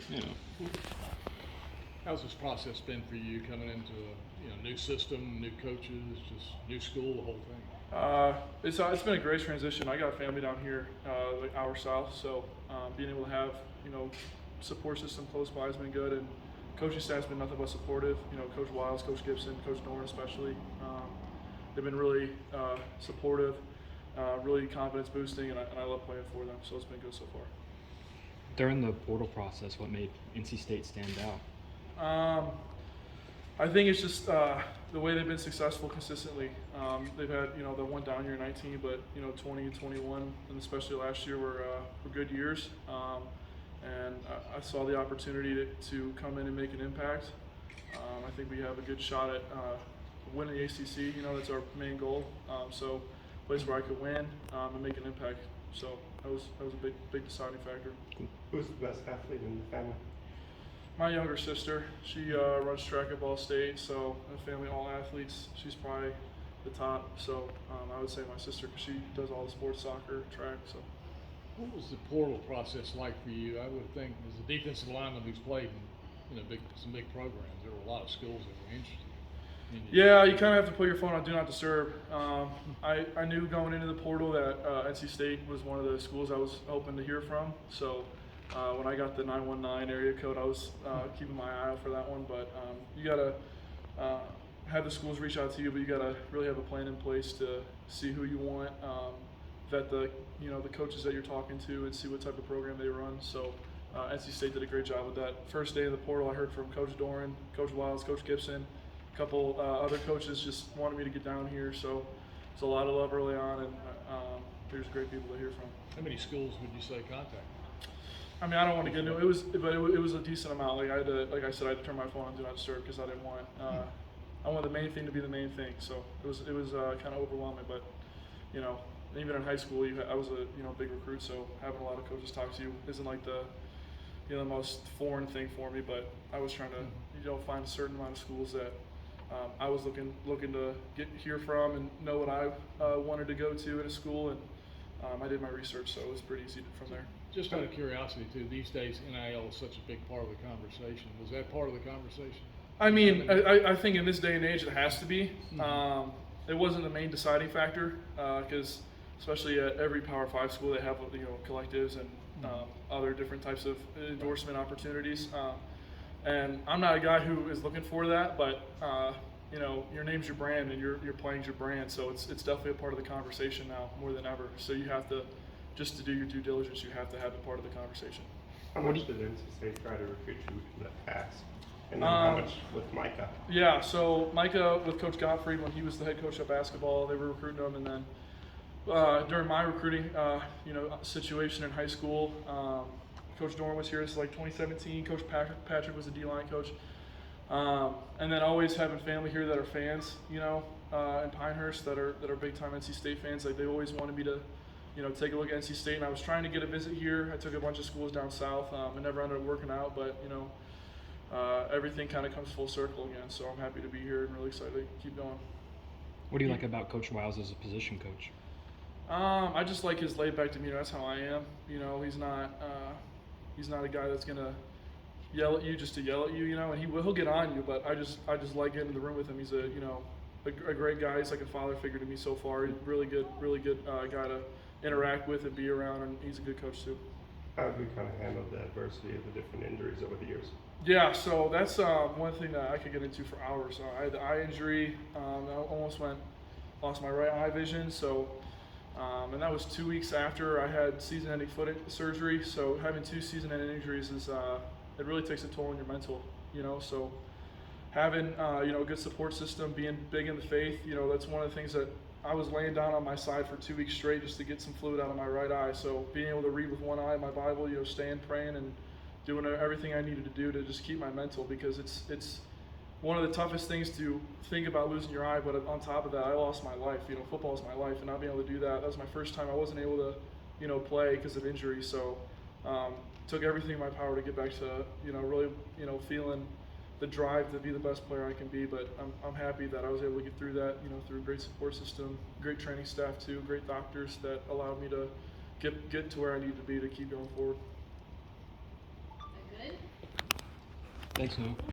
you know. How's this process been for you coming into a new system, new coaches, just new school, the whole thing? It's been a great transition. I got family down here, like hour south, so being able to have support system close by has been good, and coaching staff's been nothing but supportive. Coach Wiles, Coach Gibson, Coach Doran especially. They've been really supportive, really confidence boosting, and I love playing for them. So it's been good so far. During the portal process, what made NC State stand out? I think it's just the way they've been successful consistently. They've had, the one down year in 19, but 20 and 21, and especially last year were good years. And I saw the opportunity to come in and make an impact. I think we have a good shot at winning the ACC. That's our main goal. So, a place where I could win and make an impact. So that was a big deciding factor. Who's the best athlete in the family? My younger sister, she runs track at Ball State, so the family all athletes. She's probably the top. So I would say my sister, because she does all the sports, soccer, track. So. What was the portal process like for you? I would think as a defensive lineman who's played in some big programs, there were a lot of schools that were interested. Yeah, you kind of have to put your phone on Do Not Disturb. I knew going into the portal that NC State was one of the schools I was hoping to hear from. So when I got the 919 area code, I was keeping my eye out for that one. But you got to have the schools reach out to you, but you got to really have a plan in place to see who you want, vet the coaches that you're talking to, and see what type of program they run. So NC State did a great job with that. First day of the portal, I heard from Coach Doran, Coach Wiles, Coach Gibson. A couple other coaches just wanted me to get down here, so it's a lot of love early on, and there's great people to hear from. How many schools would you say contact? I mean, I don't want to get into it. It was a decent amount. Like I said, I had to turn my phone on Do Not Disturb because I didn't want. I wanted the main thing to be the main thing. So it was kind of overwhelming. But even in high school, I was a big recruit, so having a lot of coaches talk to you isn't like the the most foreign thing for me. But I was trying to find a certain amount of schools that I was looking to hear from and know what I wanted to go to in a school, and I did my research, so it was pretty easy from there. Just out of curiosity, too, these days NIL is such a big part of the conversation. Was that part of the conversation? I mean, I think in this day and age it has to be. It wasn't the main deciding factor because especially at every Power 5 school they have collectives and other different types of endorsement opportunities. And I'm not a guy who is looking for that, but your name's your brand and your playing's your brand, so it's definitely a part of the conversation now more than ever. So you have to, just to do your due diligence, you have to have it part of the conversation. How much did NC State try to recruit you in the past? And then how much with Micah? Yeah, so Micah with Coach Gottfried, when he was the head coach of basketball, they were recruiting him, and then during my recruiting situation in high school, Coach Doran was here. This is like 2017. Coach Patrick was the D-line coach. And then always having family here that are fans, in Pinehurst that are big-time NC State fans. Like, they always wanted me to, take a look at NC State. And I was trying to get a visit here. I took a bunch of schools down south. It never ended up working out, but, everything kind of comes full circle again. So I'm happy to be here and really excited to keep going. What do you like about Coach Wiles as a position coach? I just like his laid-back demeanor. That's how I am. He's not a guy that's gonna yell at you just to yell at you, and he'll get on you. But I just like getting in the room with him. He's a great guy. He's like a father figure to me so far. He's a really good guy to interact with and be around, and he's a good coach too. How have you kind of handled the adversity of the different injuries over the years? Yeah, so that's one thing that I could get into for hours. I had the eye injury. I almost lost my right eye vision. So. And that was 2 weeks after I had season-ending foot surgery. So having 2 season-ending injuries is it really takes a toll on your mental. So having a good support system, being big in the faith, that's one of the things that I was laying down on my side for 2 weeks straight just to get some fluid out of my right eye. So being able to read with one eye in my Bible, staying, praying, and doing everything I needed to do to just keep my mental, because it's one of the toughest things to think about losing your eye, but on top of that, I lost my life. Football is my life, and not being able to do that was my first time I wasn't able to, play because of injury. So, took everything in my power to get back to, really, feeling the drive to be the best player I can be. But I'm happy that I was able to get through that, through a great support system, great training staff too, great doctors that allowed me to get to where I need to be to keep going forward. Good. Thanks, Noah.